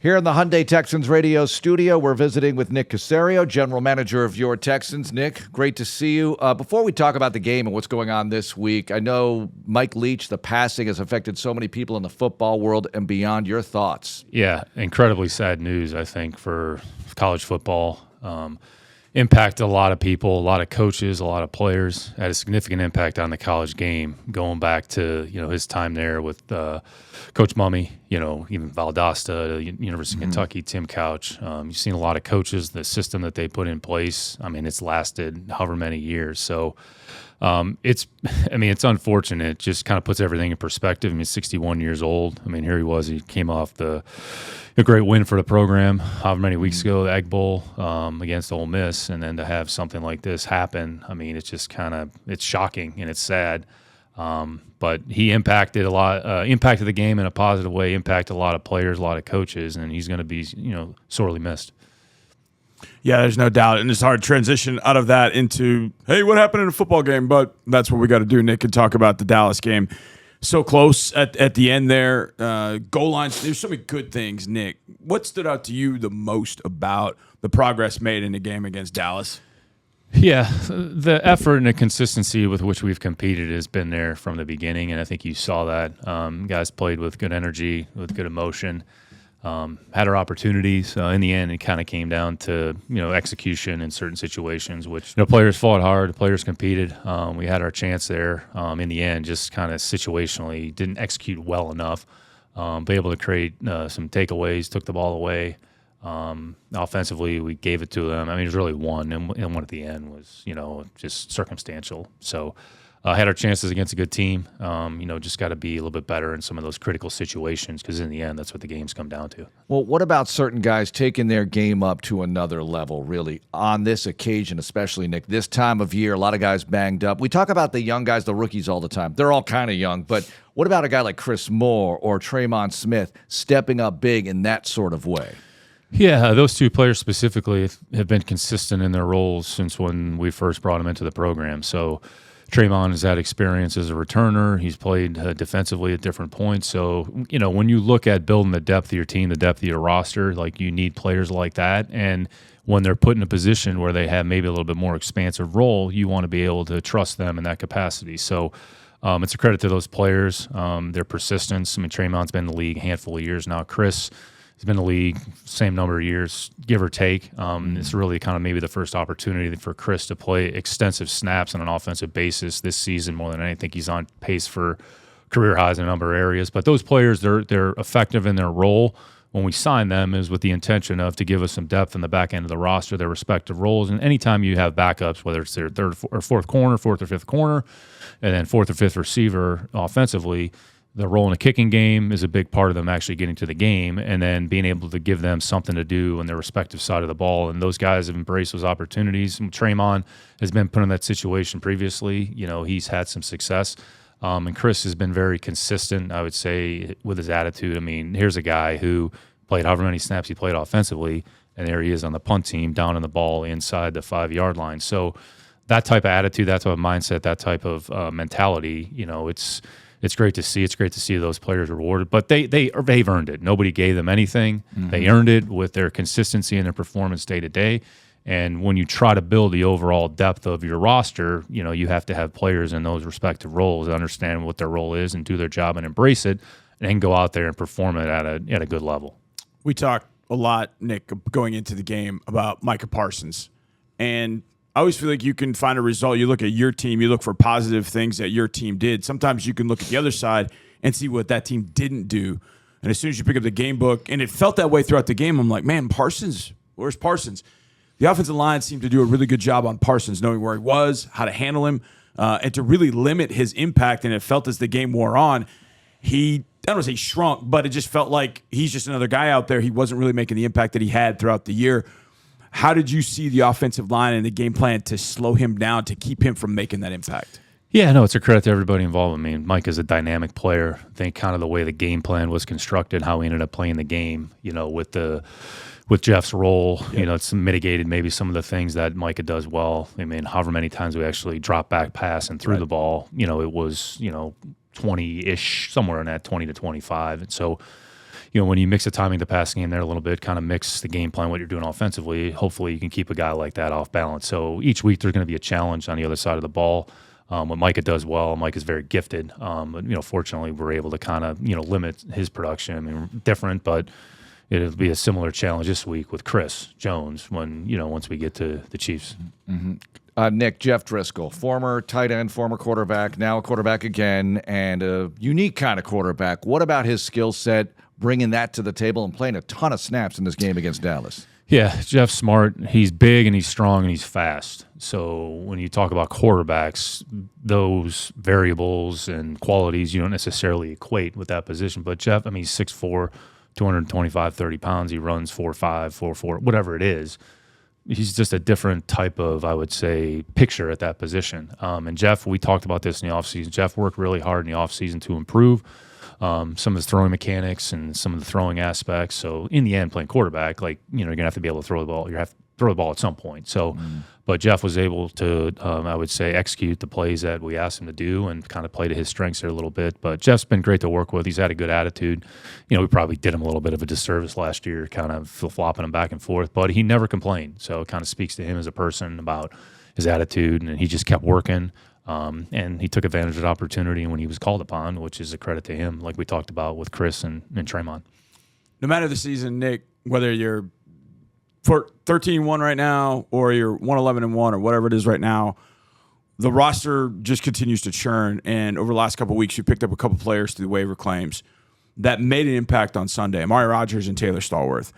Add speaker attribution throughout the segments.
Speaker 1: Here in the Hyundai Texans Radio studio, we're visiting with Nick Caserio, general manager of your Texans. Nick, great to see you. Before we talk about the game and what's going on this week, I know Mike Leach, the passing has affected so many people in the football world and beyond. Your thoughts?
Speaker 2: Yeah, incredibly sad news, I think, for college football. Impacted a lot of people, a lot of coaches, a lot of players. Had a significant impact on the college game, going back to his time there with Coach Mummy, even Valdosta, University of Kentucky, Tim Couch. You've seen a lot of coaches, the system that they put in place. I mean, it's lasted however many years. So it's unfortunate. It just kind of puts everything in perspective. I mean, 61 years old. I mean, here he was. He came off a great win for the program however many weeks ago, the Egg Bowl against Ole Miss, and then to have something like this happen, I mean, it's just it's shocking and it's sad. But he impacted a lot, impacted the game in a positive way, impacted a lot of players, a lot of coaches, and he's going to be, sorely missed.
Speaker 3: Yeah, there's no doubt. And it's hard to transition out of that into, hey, what happened in a football game? But that's what we got to do, Nick, and talk about the Dallas game. So close at the end there. Goal lines, there's so many good things, Nick. What stood out to you the most about the progress made in the game against Dallas?
Speaker 2: Yeah, the effort and the consistency with which we've competed has been there from the beginning, and I think you saw that. Guys played with good energy, with good emotion, had our opportunities. In the end, it kind of came down to execution in certain situations, which players fought hard, players competed. We had our chance there. In the end, just kind of situationally didn't execute well enough. Be able to create some takeaways, took the ball away. Offensively, we gave it to them. I mean, it was really one, and one at the end was, just circumstantial. So, had our chances against a good team. Just got to be a little bit better in some of those critical situations because in the end, that's what the games come down to.
Speaker 1: Well, what about certain guys taking their game up to another level, really, on this occasion, especially, Nick? This time of year, a lot of guys banged up. We talk about the young guys, the rookies all the time. They're all kind of young, but what about a guy like Chris Moore or Tremon Smith stepping up big in that sort of way?
Speaker 2: Yeah, those two players specifically have been consistent in their roles since when we first brought them into the program. So Tremon has had experience as a returner. He's played defensively at different points. So, when you look at building the depth of your team, the depth of your roster, like you need players like that. And when they're put in a position where they have maybe a little bit more expansive role, you want to be able to trust them in that capacity. So it's a credit to those players, their persistence. I mean, Tremon's been in the league a handful of years now. Chris, he's been in the league same number of years, give or take. It's really kind of maybe the first opportunity for Chris to play extensive snaps on an offensive basis this season more than anything. I think he's on pace for career highs in a number of areas. But those players, they're effective in their role. When we sign them is with the intention of to give us some depth in the back end of the roster, their respective roles. And anytime you have backups, whether it's their third or fourth corner, fourth or fifth corner, and then fourth or fifth receiver offensively, the role in a kicking game is a big part of them actually getting to the game and then being able to give them something to do on their respective side of the ball. And those guys have embraced those opportunities. And Tremon has been put in that situation previously. He's had some success. And Chris has been very consistent, I would say, with his attitude. I mean, here's a guy who played however many snaps he played offensively, and there he is on the punt team down in the ball inside the 5-yard line. So that type of attitude, that type of mindset, that type of mentality, it's great to see. It's great to see those players rewarded, but they've earned it. Nobody gave them anything. Mm-hmm. They earned it with their consistency and their performance day to day. And when you try to build the overall depth of your roster, you have to have players in those respective roles that understand what their role is and do their job and embrace it, and then go out there and perform it at a good level.
Speaker 3: We talked a lot, Nick, going into the game about Micah Parsons, and I always feel like you can find a result. You look at your team, you look for positive things that your team did. Sometimes you can look at the other side and see what that team didn't do. And as soon as you pick up the game book, and it felt that way throughout the game, I'm like, man, Parsons, where's Parsons? The offensive line seemed to do a really good job on Parsons, knowing where he was, how to handle him, and to really limit his impact. And it felt as the game wore on, I don't want to say shrunk, but it just felt like he's just another guy out there. He wasn't really making the impact that he had throughout the year. How did you see the offensive line and the game plan to slow him down, to keep him from making that impact?
Speaker 2: Yeah, no, it's a credit to everybody involved. I mean, Mike is a dynamic player. I think kind of the way the game plan was constructed, how we ended up playing the game, with Jeff's role, it's mitigated maybe some of the things that Micah does well. I mean, however many times we actually drop back pass and threw the ball, it was, 20-ish, somewhere in that 20 to 25. And so, when you mix the timing, the passing game there a little bit, kind of mix the game plan, what you're doing offensively, hopefully you can keep a guy like that off balance. So each week there's going to be a challenge on the other side of the ball. What Micah does well, Mike is very gifted. But, fortunately we're able to kind of, limit his production. I mean, different, but it'll be a similar challenge this week with Chris Jones when, once we get to the Chiefs.
Speaker 1: Mm-hmm. Nick, Jeff Driscoll, former tight end, former quarterback, now a quarterback again, and a unique kind of quarterback. What about his skill set, bringing that to the table and playing a ton of snaps in this game against Dallas?
Speaker 2: Yeah, Jeff's smart. He's big and he's strong and he's fast. So when you talk about quarterbacks, those variables and qualities you don't necessarily equate with that position. But Jeff, he's 6'4", 225, 30 pounds. He runs 4.5, 4.4, whatever it is. He's just a different type of, I would say, picture at that position. And Jeff, we talked about this in the offseason. Jeff worked really hard in the offseason to improve some of his throwing mechanics and some of the throwing aspects. So in the end, playing quarterback, you're going to have to be able to throw the ball. You have to throw the ball at some point. So, but Jeff was able to, I would say, execute the plays that we asked him to do and kind of play to his strengths there a little bit. But Jeff's been great to work with. He's had a good attitude. We probably did him a little bit of a disservice last year, kind of flip-flopping him back and forth, but he never complained. So it kind of speaks to him as a person about his attitude, and he just kept working. And he took advantage of the opportunity when he was called upon, which is a credit to him, like we talked about with Chris and Tremon.
Speaker 3: No matter the season, Nick, whether you're 13-1 right now or you're 1-11-1 or whatever it is right now, the roster just continues to churn. And over the last couple of weeks, you picked up a couple players through the waiver claims that made an impact on Sunday. Amari Rodgers and Taylor Stallworth.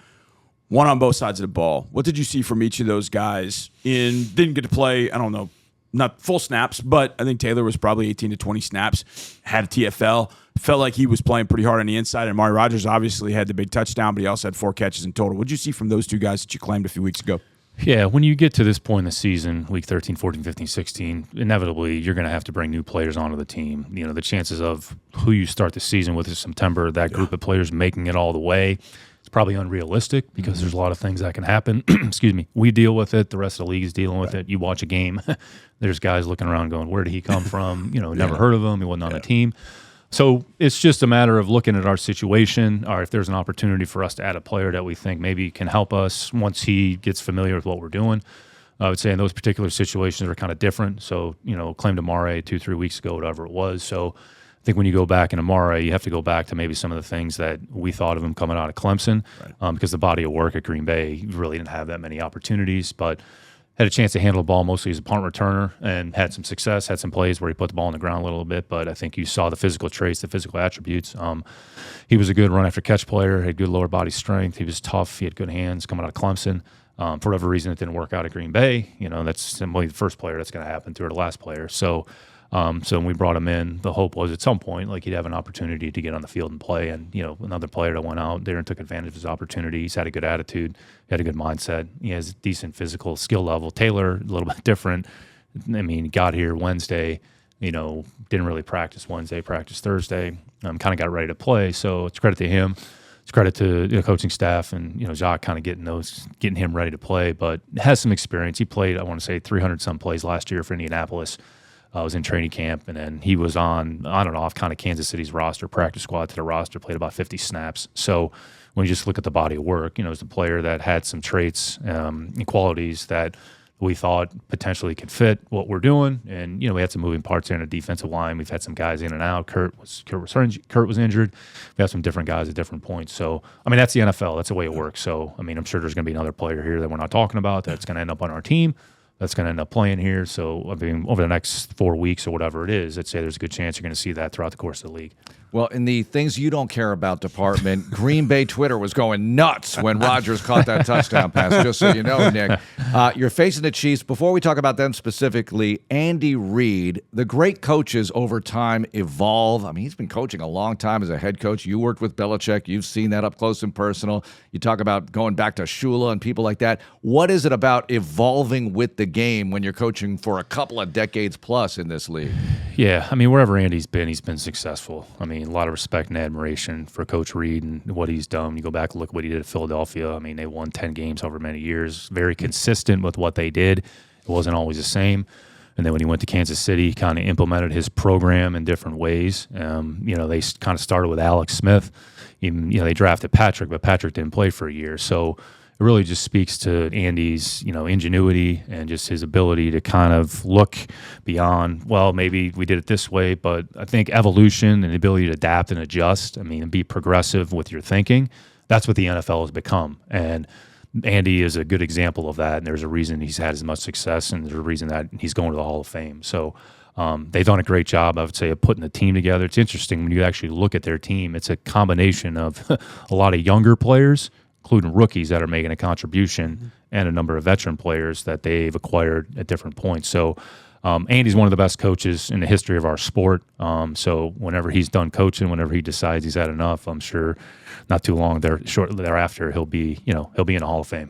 Speaker 3: One on both sides of the ball. What did you see from each of those guys? Didn't get to play, I don't know, not full snaps, but I think Taylor was probably 18 to 20 snaps, had a TFL, felt like he was playing pretty hard on the inside. And Amari Rodgers obviously had the big touchdown, but he also had 4 catches in total. What did you see from those two guys that you claimed a few weeks ago?
Speaker 2: Yeah, when you get to this point in the season, week 13, 14, 15, 16, inevitably you're going to have to bring new players onto the team. The chances of who you start the season with in September, that group of players making it all the way, it's probably unrealistic because there's a lot of things that can happen. Excuse me. We deal with it. The rest of the league is dealing with it. You watch a game, there's guys looking around going, where did he come from? Never heard of him. He wasn't on the team. So it's just a matter of looking at our situation, or if there's an opportunity for us to add a player that we think maybe can help us once he gets familiar with what we're doing. I would say in those particular situations are kind of different. So, claimed Amare 2-3 weeks ago, whatever it was. So I think when you go back in Amare, you have to go back to maybe some of the things that we thought of him coming out of Clemson, because the body of work at Green Bay really didn't have that many opportunities, but had a chance to handle the ball mostly as a punt returner and had some success, had some plays where he put the ball on the ground a little bit, but I think you saw the physical traits, the physical attributes. He was a good run after catch player, had good lower body strength. He was tough. He had good hands coming out of Clemson. For whatever reason, it didn't work out at Green Bay. That's simply the first player that's going to happen to, or the last player. So when we brought him in, the hope was at some point, he'd have an opportunity to get on the field and play. And, another player that went out there and took advantage of his opportunity. He's had a good attitude. He had a good mindset. He has a decent physical skill level. Taylor, a little bit different. Got here Wednesday, didn't really practice Wednesday, practiced Thursday. Kind of got ready to play. So it's credit to him. It's credit to the coaching staff and, Jacques kind of getting him ready to play, but has some experience. He played, I want to say, 300-some plays last year for Indianapolis. Was in training camp, and then he was on and off kind of Kansas City's roster, practice squad to the roster, played about 50 snaps. So when you just look at the body of work, it's a player that had some traits and qualities that we thought potentially could fit what we're doing. And, we had some moving parts there in the defensive line. We've had some guys in and out. Kurt was injured. We have some different guys at different points. So, that's the NFL. That's the way it works. So, I'm sure there's going to be another player here that we're not talking about that's going to end up on our team. That's going to end up playing here. So, over the next 4 weeks or whatever it is, I'd say there's a good chance you're going to see that throughout the course of the league.
Speaker 1: Well, in the things you don't care about department, Green Bay Twitter was going nuts when Rodgers caught that touchdown pass, just so you know, Nick. You're facing the Chiefs. Before we talk about them specifically, Andy Reid, the great coaches over time evolve. He's been coaching a long time as a head coach. You worked with Belichick. You've seen that up close and personal. You talk about going back to Shula and people like that. What is it about evolving with the game when you're coaching for a couple of decades plus in this league?
Speaker 2: Yeah, wherever Andy's been, he's been successful. A lot of respect and admiration for Coach Reid and what he's done. You go back and look what he did at Philadelphia. They won 10 games over many years. Very consistent with what they did. It wasn't always the same. And then when he went to Kansas City, he kind of implemented his program in different ways. They kind of started with Alex Smith. Even, they drafted Patrick, but Patrick didn't play for a year. So it really just speaks to Andy's, ingenuity and just his ability to kind of look beyond, well, maybe we did it this way, but I think evolution and the ability to adapt and adjust, and be progressive with your thinking, that's what the NFL has become. And Andy is a good example of that, and there's a reason he's had as much success, and there's a reason that he's going to the Hall of Fame. So they've done a great job, I would say, of putting the team together. It's interesting when you actually look at their team. It's a combination of a lot of younger players, including rookies that are making a contribution, and a number of veteran players that they've acquired at different points. So Andy's one of the best coaches in the history of our sport. So whenever he's done coaching, whenever he decides he's had enough, I'm sure not too long shortly thereafter he'll be in the Hall of Fame.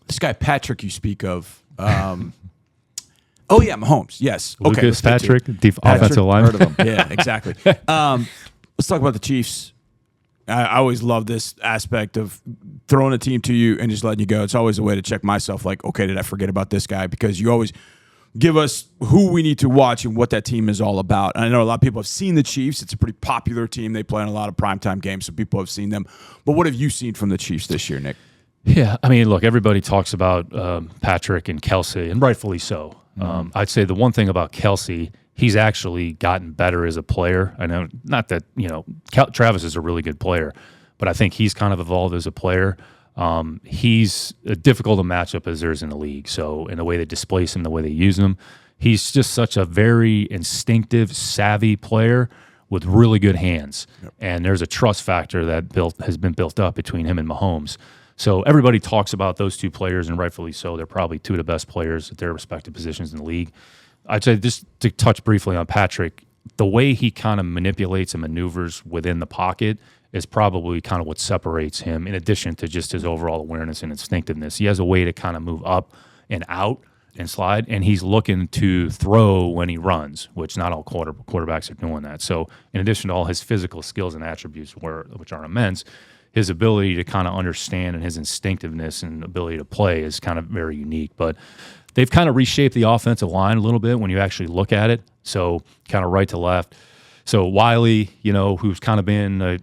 Speaker 3: This guy Patrick you speak of. Oh yeah, Mahomes. Yes. Okay.
Speaker 2: Lucas Patrick, offensive lineman.
Speaker 1: Heard of him.
Speaker 3: Yeah, exactly. Let's talk about the Chiefs. I always love this aspect of throwing a team to you and just letting you go. It's always a way to check myself, like, okay, did I forget about this guy? Because you always give us who we need to watch and what that team is all about. And I know a lot of people have seen the Chiefs. It's a pretty popular team. They play in a lot of primetime games, so people have seen them. But what have you seen from the Chiefs this year, Nick?
Speaker 2: Yeah, look, everybody talks about Patrick and Kelsey, and rightfully so. I'd say the one thing about Kelsey, he's actually gotten better as a player. I know, not that, Travis is a really good player, but I think he's kind of evolved as a player. He's difficult to match up as there is in the league. So in the way they displace him, the way they use him, he's just such a very instinctive, savvy player with really good hands. Yep. And there's a trust factor that has been built up between him and Mahomes. So everybody talks about those two players, and rightfully so. They're probably two of the best players at their respective positions in the league. I'd say, just to touch briefly on Patrick, the way he kind of manipulates and maneuvers within the pocket is probably kind of what separates him, in addition to just his overall awareness and instinctiveness. He has a way to kind of move up and out and slide, and he's looking to throw when he runs, which not all quarterbacks are doing that. So in addition to all his physical skills and attributes, which are immense, his ability to kind of understand and his instinctiveness and ability to play is kind of very unique. But they've kind of reshaped the offensive line a little bit when you actually look at it. So kind of right to left. So Wiley, who's kind of been a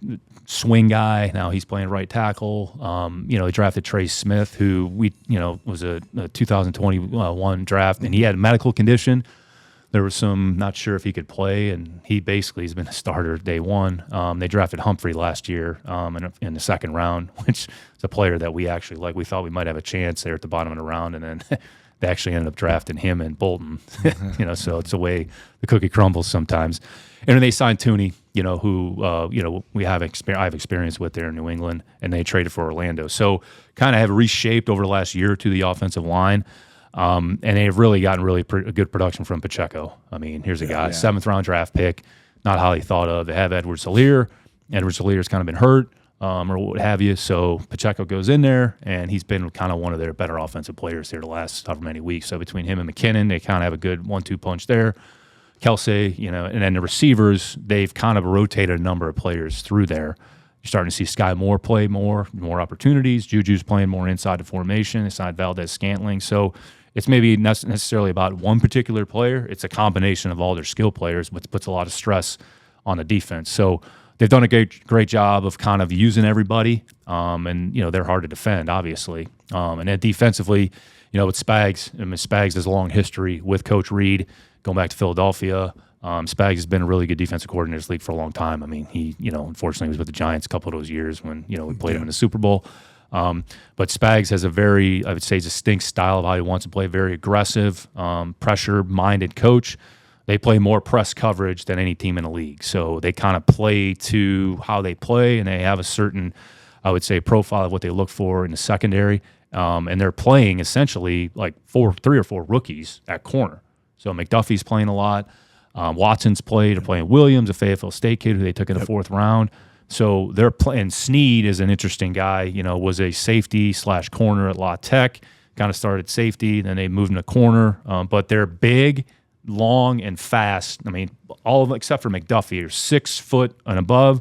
Speaker 2: swing guy, now he's playing right tackle. They drafted Trey Smith, who was a 2021 draft, and he had a medical condition. There was some, not sure if he could play, and he basically has been a starter day one. They drafted Humphrey last year in the second round, which is a player that we actually like. We thought we might have a chance there at the bottom of the round, and then they actually ended up drafting him and Bolton. So it's the way the cookie crumbles sometimes. And then they signed Tooney, who I have experience with there in New England, and they traded for Orlando. So kind of have reshaped over the last year or two the offensive line. And they've really gotten a good production from Pacheco. Here's a guy, 7th round draft pick, not highly thought of. They have Edwards-Helaire. Edwards-Helaire's kind of been hurt or what have you. So Pacheco goes in there, and he's been kind of one of their better offensive players here the last however many weeks. So between him and McKinnon, they kind of have a good 1-2 punch there. Kelsey, and then the receivers, they've kind of rotated a number of players through there. You're starting to see Sky Moore play more opportunities. Juju's playing more inside the formation, inside Valdez-Scantling. So it's maybe not necessarily about one particular player. It's a combination of all their skill players, which puts a lot of stress on the defense. So they've done a great job of kind of using everybody, and they're hard to defend, obviously. And then defensively, with Spags, Spags has a long history with Coach Reed, going back to Philadelphia. Spags has been a really good defensive coordinator in this league for a long time. He unfortunately was with the Giants a couple of those years when we played him in the Super Bowl. But Spags has a very, I would say, distinct style of how he wants to play, very aggressive, pressure-minded coach. They play more press coverage than any team in the league. So they kind of play to how they play, and they have a certain, I would say, profile of what they look for in the secondary. And they're playing essentially like 3 or 4 rookies at corner. So McDuffie's playing a lot. Watson's played. They're playing Williams, a Fayetteville State kid who they took in the 4th round. So they're playing. Snead is an interesting guy. Was a safety/corner at La Tech. Kind of started safety, then they moved him to corner. But they're big, long, and fast. All of them except for McDuffie are 6 foot and above,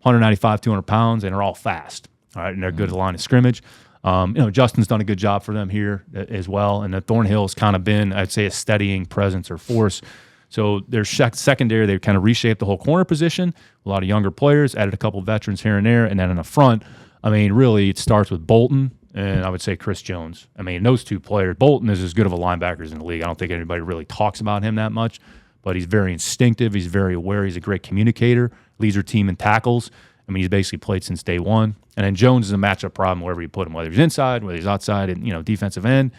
Speaker 2: 195, 200 pounds, and are all fast. All right, and they're good at the line of scrimmage. Justin's done a good job for them here as well, and the Thornhill's kind of been, I'd say, a steadying presence or force. So their secondary, they kind of reshaped the whole corner position. A lot of younger players, added a couple of veterans here and there, and then in the front, I mean, really, it starts with Bolton and I would say Chris Jones. I mean, those two players, Bolton is as good of a linebacker in the league. I don't think anybody really talks about him that much, but he's very instinctive. He's very aware. He's a great communicator, leads your team in tackles. I mean, he's basically played since day one. And then Jones is a matchup problem wherever you put him, whether he's inside, whether he's outside, and defensive end.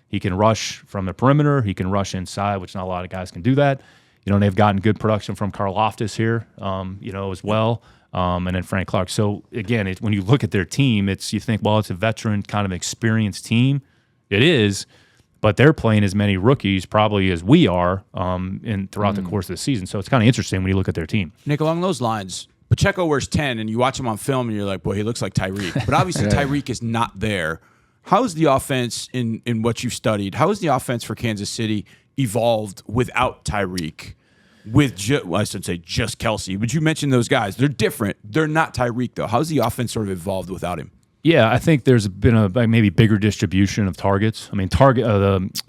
Speaker 2: He can rush from the perimeter. He can rush inside, which not a lot of guys can do that. They've gotten good production from Karl Loftus here, as well, and then Frank Clark. So, again, when you look at their team, you think, well, it's a veteran kind of experienced team. It is, but they're playing as many rookies probably as we are throughout the course of the season. So it's kind of interesting when you look at their team.
Speaker 3: Nick, along those lines, Pacheco wears 10, and you watch him on film, and you're like, boy, he looks like Tyreek. But obviously Tyreek is not there. How is the offense in what you've studied? How is the offense for Kansas City evolved without Tyreek? I should say just Kelsey. But you mentioned those guys. They're different. They're not Tyreek, though. How's the offense sort of evolved without him?
Speaker 2: Yeah, I think there's been a maybe bigger distribution of targets. I mean,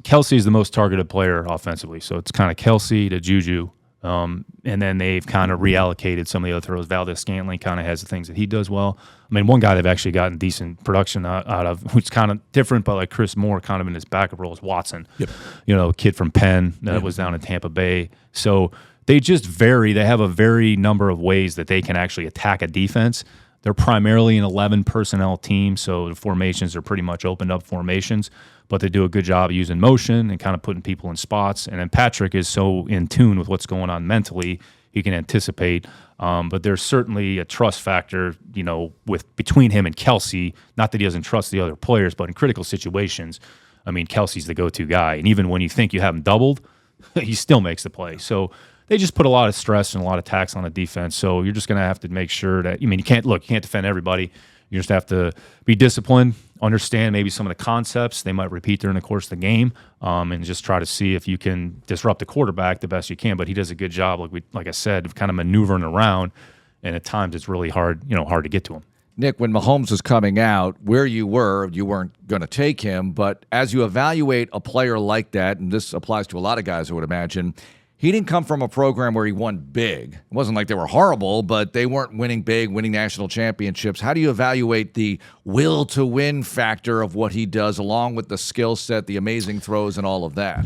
Speaker 2: Kelsey is the most targeted player offensively. So it's kind of Kelsey to Juju. And then they've kind of reallocated some of the other throws. Valdez-Scantling kind of has the things that he does well. I mean, one guy they've actually gotten decent production out of, who's kind of different, but like Chris Moore kind of in his backup role is Watson. Yep. A kid from Penn that was down in Tampa Bay. So they just vary. They have a very number of ways that they can actually attack a defense. They're primarily an 11 personnel team, so the formations are pretty much opened up formations, but they do a good job of using motion and kind of putting people in spots. And then Patrick is so in tune with what's going on mentally, he can anticipate. But there's certainly a trust factor, between him and Kelsey. Not that he doesn't trust the other players, but in critical situations, I mean, Kelsey's the go-to guy. And even when you think you have him doubled, he still makes the play. So they just put a lot of stress and a lot of tax on the defense. So you're just going to have to make sure that, you can't defend everybody. You just have to be disciplined, understand maybe some of the concepts they might repeat during the course of the game, and just try to see if you can disrupt the quarterback the best you can. But he does a good job, like I said, of kind of maneuvering around, and at times it's really hard to get to him.
Speaker 1: Nick, when Mahomes was coming out, where you weren't going to take him, but as you evaluate a player like that, and this applies to a lot of guys, I would imagine, he didn't come from a program where he won big. It wasn't like they were horrible, but they weren't winning big, winning national championships. How do you evaluate the will to win factor of what he does, along with the skill set, the amazing throws, and all of that?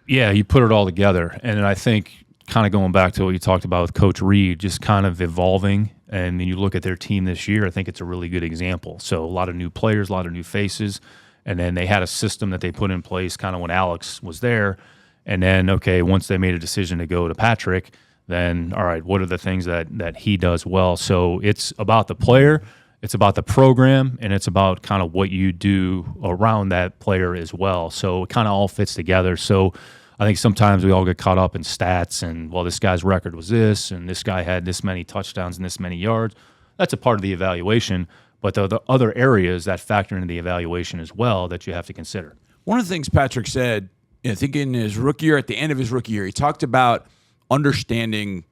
Speaker 2: Yeah, you put it all together. And I think kind of going back to what you talked about with Coach Reed, just kind of evolving. And then you look at their team this year, I think it's a really good example. So a lot of new players, a lot of new faces. And then they had a system that they put in place kind of when Alex was there. And then, okay, once they made a decision to go to Patrick, then, all right, what are the things that he does well? So it's about the player, it's about the program, and it's about kind of what you do around that player as well. So it kind of all fits together. So I think sometimes we all get caught up in stats and, well, this guy's record was this, and this guy had this many touchdowns and this many yards. That's a part of the evaluation. But the other areas that factor into the evaluation as well that you have to consider.
Speaker 3: One of the things Patrick said, I think in his rookie year, at the end of his rookie year, he talked about understanding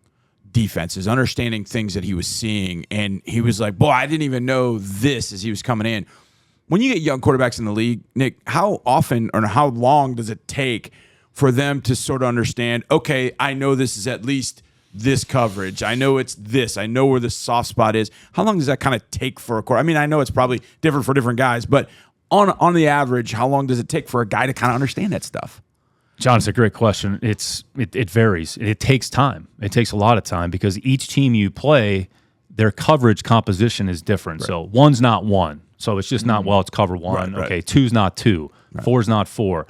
Speaker 3: defenses, understanding things that he was seeing. And he was like, boy, I didn't even know this as he was coming in. When you get young quarterbacks in the league, Nick, how often or how long does it take for them to sort of understand, okay, I know this is at least this coverage. I know it's this. I know where the soft spot is. How long does that kind of take for a quarterback? I mean, I know it's probably different for different guys, but on the average, how long does it take for a guy to kind of understand that stuff?
Speaker 2: John, it's a great question. It varies. It takes time. It takes a lot of time because each team you play, their coverage composition is different. Right. So one's not one. So it's just not, well, it's cover one. Right. Okay, two's not two. Right. Four's not four.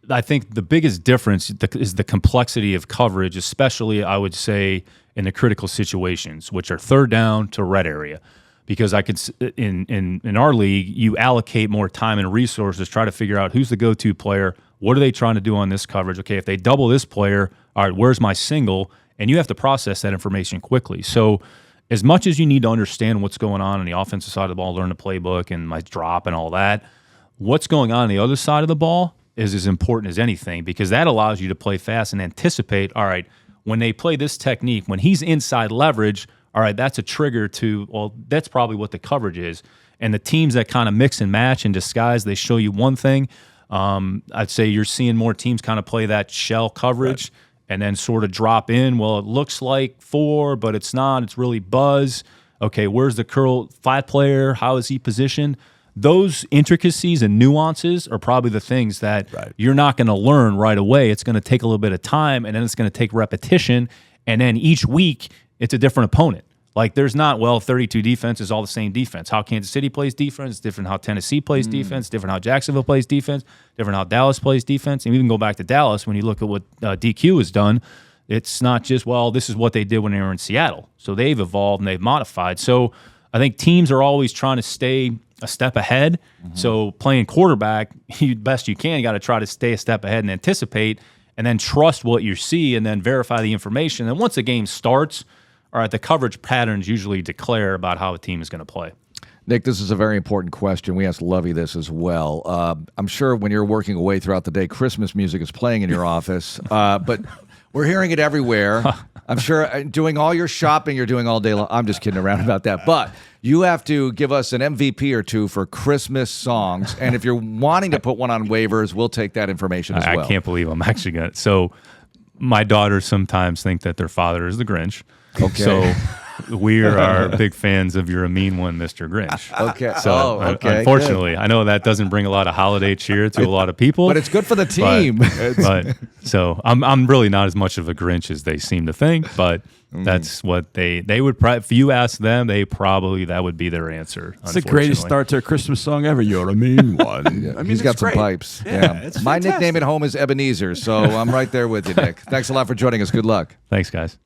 Speaker 2: I think the biggest difference is the complexity of coverage, especially, I would say, in the critical situations, which are third down to red area. Because I could in our league, you allocate more time and resources, try to figure out who's the go-to player, what are they trying to do on this coverage? Okay, if they double this player, all right, where's my single? And you have to process that information quickly. So as much as you need to understand what's going on the offensive side of the ball, learn the playbook and my drop and all that, what's going on the other side of the ball is as important as anything because that allows you to play fast and anticipate, all right, when they play this technique, when he's inside leverage, all right, that's a trigger to, well, that's probably what the coverage is. And the teams that kind of mix and match and disguise, they show you one thing. I'd say you're seeing more teams kind of play that shell coverage and then sort of drop in. Well, it looks like 4, but it's not. It's really buzz. Okay, where's the curl flat player? How is he positioned? Those intricacies and nuances are probably the things that you're not going to learn right away. It's going to take a little bit of time, and then it's going to take repetition. And then each week, it's a different opponent. Like there's not, 32 defense is all the same defense. How Kansas City plays defense, different how Tennessee plays defense, different how Jacksonville plays defense, different how Dallas plays defense. And even go back to Dallas, when you look at what DQ has done, it's not just, this is what they did when they were in Seattle. So they've evolved and they've modified. So I think teams are always trying to stay a step ahead. So playing quarterback, best you can, you got to try to stay a step ahead and anticipate and then trust what you see and then verify the information. And once the game starts, all right, the coverage patterns usually declare about how a team is going to play.
Speaker 1: Nick, this is a very important question. We asked Lovey this as well. I'm sure when you're working away throughout the day, Christmas music is playing in your office, but we're hearing it everywhere. I'm sure doing all your shopping, you're doing all day long. I'm just kidding around about that. But you have to give us an MVP or two for Christmas songs. And if you're wanting to put one on waivers, we'll take that information as well.
Speaker 2: I can't believe I'm actually going to. So my daughters sometimes think that their father is the Grinch.
Speaker 1: Okay.
Speaker 2: So we are big fans of You're a Mean One, Mr. Grinch.
Speaker 1: Okay.
Speaker 2: So unfortunately, good. I know that doesn't bring a lot of holiday cheer to a lot of people.
Speaker 1: But it's good for the team.
Speaker 2: But so I'm really not as much of a Grinch as they seem to think, but that's what they would probably, if you ask them, that would be their answer.
Speaker 3: It's the greatest start to a Christmas song ever. You're a mean one.
Speaker 1: I mean, he's got some pipes. Yeah. My nickname at home is Ebenezer, so I'm right there with you, Nick. Thanks a lot for joining us. Good luck.
Speaker 2: Thanks, guys.